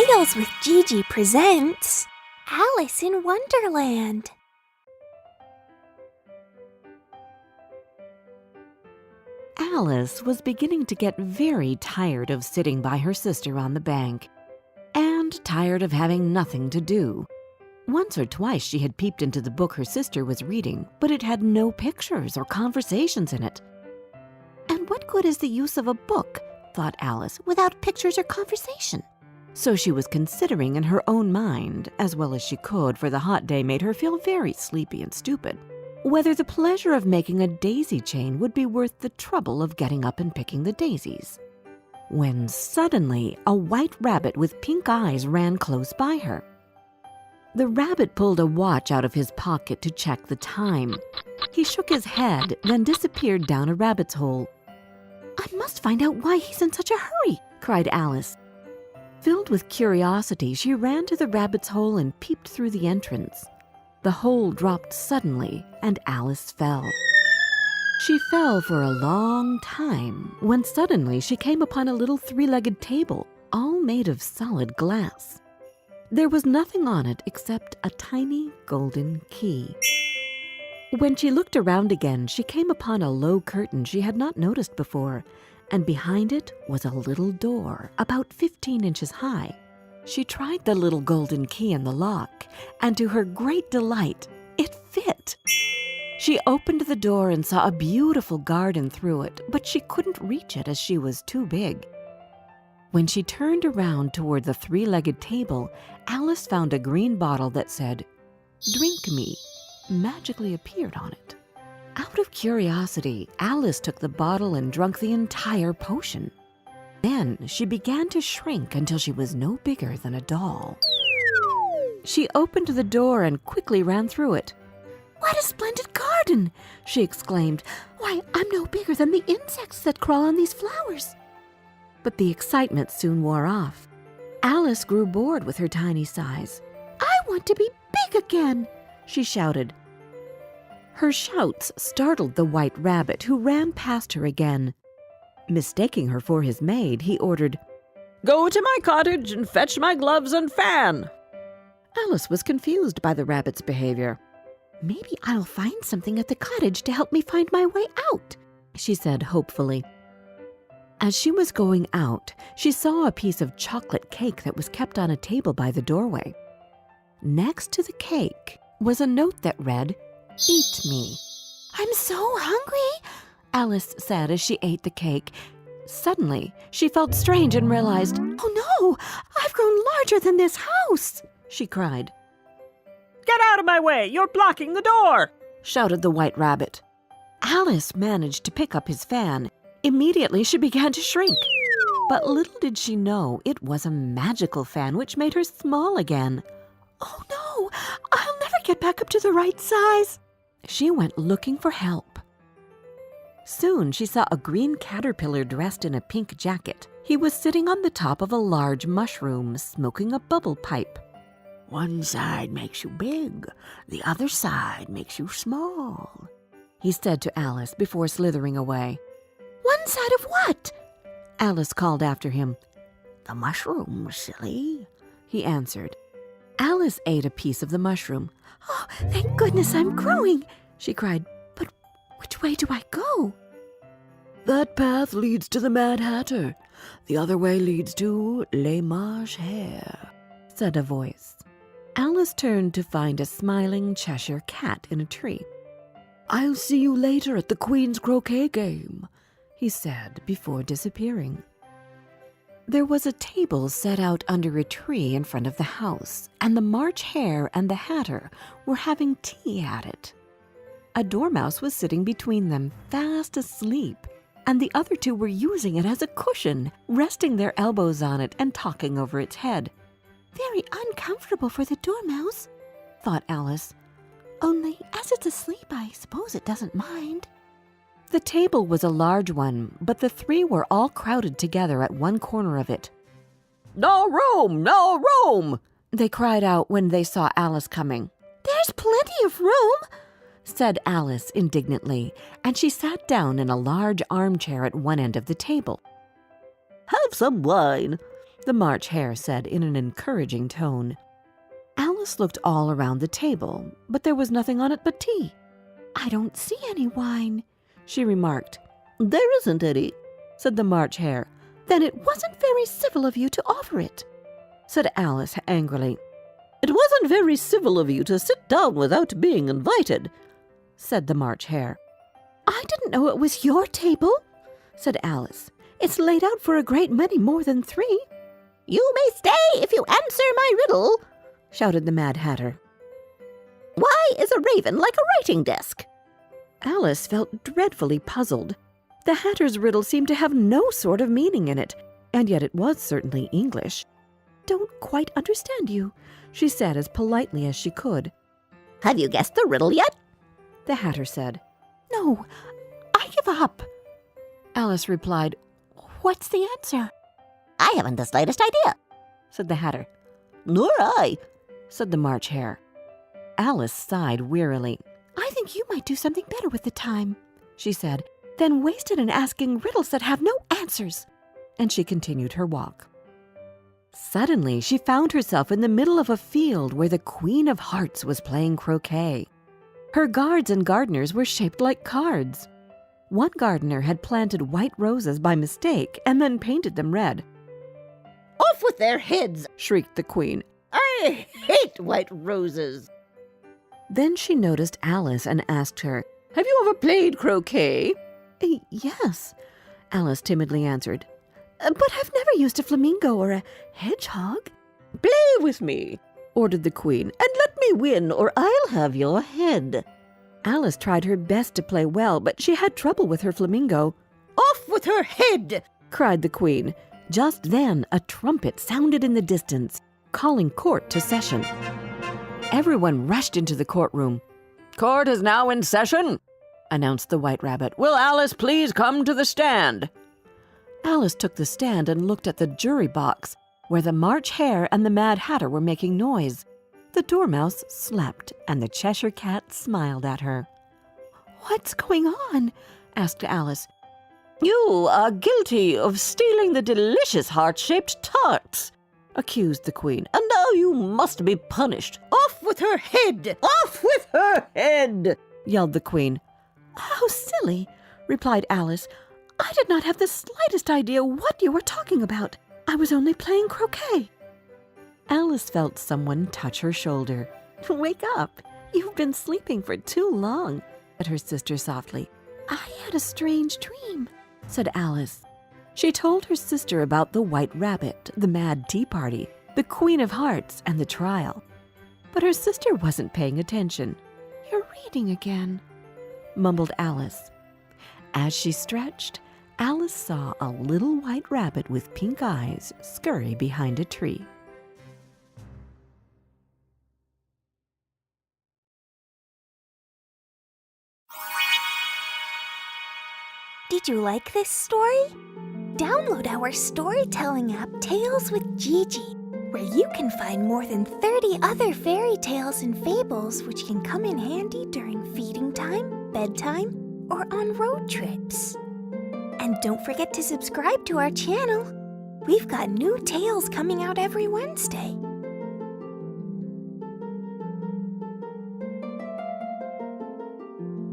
Riddles with Gigi presents Alice in Wonderland. Alice was beginning to get very tired of sitting by her sister on the bank, and tired of having nothing to do. Once or twice she had peeped into the book her sister was reading, but it had no pictures or conversations in it. And what good is the use of a book, thought Alice, without pictures or conversation? So she was considering in her own mind, as well as she could, for the hot day made her feel very sleepy and stupid, whether the pleasure of making a daisy chain would be worth the trouble of getting up and picking the daisies. When suddenly a white rabbit with pink eyes ran close by her. The rabbit pulled a watch out of his pocket to check the time. He shook his head, then disappeared down a rabbit's hole. "I must find out why he's in such a hurry," cried Alice. Filled with curiosity, she ran to the rabbit's hole and peeped through the entrance. The hole dropped suddenly, and Alice fell. She fell for a long time, when suddenly she came upon a little three-legged table, all made of solid glass. There was nothing on it except a tiny golden key. When she looked around again, she came upon a low curtain she had not noticed before, and behind it was a little door about 15 inches high. She tried the little golden key in the lock, and to her great delight, it fit. She opened the door and saw a beautiful garden through it, but she couldn't reach it as she was too big. When she turned around toward the three-legged table, Alice found a green bottle that said, "Drink me," magically appeared on it. Out of curiosity, Alice took the bottle and drank the entire potion. Then she began to shrink until she was no bigger than a doll. She opened the door and quickly ran through it. "What a splendid garden!" she exclaimed. "Why, I'm no bigger than the insects that crawl on these flowers." But the excitement soon wore off. Alice grew bored with her tiny size. "I want to be big again," she shouted. Her shouts startled the white rabbit, who ran past her again. Mistaking her for his maid, he ordered, "Go to my cottage and fetch my gloves and fan." Alice was confused by the rabbit's behavior. "Maybe I'll find something at the cottage to help me find my way out," she said hopefully. As she was going out, she saw a piece of chocolate cake that was kept on a table by the doorway. Next to the cake was a note that read, "Eat me." "I'm so hungry," Alice said as she ate the cake. Suddenly, she felt strange and realized, "Oh no, I've grown larger than this house," she cried. "Get out of my way! You're blocking the door!" shouted the white rabbit. Alice managed to pick up his fan. Immediately, she began to shrink. But little did she know it was a magical fan which made her small again. "Oh no, I'll never get back up to the right size." She went looking for help. Soon she saw a green caterpillar dressed in a pink jacket. He was sitting on the top of a large mushroom, smoking a bubble pipe. "One side makes you big, the other side makes you small," he said to Alice before slithering away. "One side of what?" Alice called after him. "The mushroom, silly," he answered. Alice ate a piece of the mushroom. "Oh, thank goodness I'm growing," she cried. "But which way do I go?" "That path leads to the Mad Hatter. The other way leads to Les Marches Hare," said a voice. Alice turned to find a smiling Cheshire cat in a tree. "I'll see you later at the Queen's croquet game," he said before disappearing. There was a table set out under a tree in front of the house, and the March Hare and the Hatter were having tea at it. A dormouse was sitting between them, fast asleep, and the other two were using it as a cushion, resting their elbows on it and talking over its head. "Very uncomfortable for the dormouse," thought Alice. "Only, as it's asleep, I suppose it doesn't mind." The table was a large one, but the three were all crowded together at one corner of it. "No room! No room!" they cried out when they saw Alice coming. "There's plenty of room," said Alice indignantly, and she sat down in a large armchair at one end of the table. "Have some wine," the March Hare said in an encouraging tone. Alice looked all around the table, but there was nothing on it but tea. I don't see any wine, she remarked. There isn't any, said the March Hare. Then it wasn't very civil of you to offer it, said Alice angrily. It wasn't very civil of you to sit down without being invited, said the March Hare. I didn't know it was your table, said Alice. It's laid out for a great many more than 3. You may stay if you answer my riddle, shouted the Mad Hatter. Why is a raven like a writing desk? Alice felt dreadfully puzzled. The Hatter's riddle seemed to have no sort of meaning in it, and yet it was certainly English. Don't quite understand you, she said as politely as she could. Have you guessed the riddle yet? The Hatter said. No, I give up. Alice replied, What's the answer? I haven't the slightest idea, said the Hatter. Nor I, said the March Hare. Alice sighed wearily. I think you might do something better with the time, she said, than waste it in asking riddles that have no answers. And she continued her walk. Suddenly, she found herself in the middle of a field where the Queen of Hearts was playing croquet. Her guards and gardeners were shaped like cards. One gardener had planted white roses by mistake and then painted them red. Off with their heads, shrieked the Queen. I hate white roses. Then she noticed Alice and asked her, Have you ever played croquet? Yes, Alice timidly answered. But I've never used a flamingo or a hedgehog. Play with me, ordered the Queen, and let me win or I'll have your head. Alice tried her best to play well, but she had trouble with her flamingo. Off with her head, cried the Queen. Just then, a trumpet sounded in the distance, calling court to session. Everyone rushed into the courtroom. Court is now in session, announced the White Rabbit. Will Alice please come to the stand? Alice took the stand and looked at the jury box, where the March Hare and the Mad Hatter were making noise. The Dormouse slept, and the Cheshire Cat smiled at her. What's going on? asked Alice. You are guilty of stealing the delicious heart-shaped tarts, accused the Queen, and now you must be punished. Off with her head! Off with her head! yelled the Queen. How silly, replied Alice. I did not have the slightest idea what you were talking about. I was only playing croquet. Alice felt someone touch her shoulder. Wake up. You've been sleeping for too long, said her sister softly. I had a strange dream, said Alice. She told her sister about the White Rabbit, the Mad Tea Party, the Queen of Hearts, and the trial. But her sister wasn't paying attention. You're reading again, mumbled Alice. As she stretched, Alice saw a little white rabbit with pink eyes scurry behind a tree. Did you like this story? Download our storytelling app, Tales with Gigi, where you can find more than 30 other fairy tales and fables which can come in handy during feeding time, bedtime, or on road trips. And don't forget to subscribe to our channel. We've got new tales coming out every Wednesday.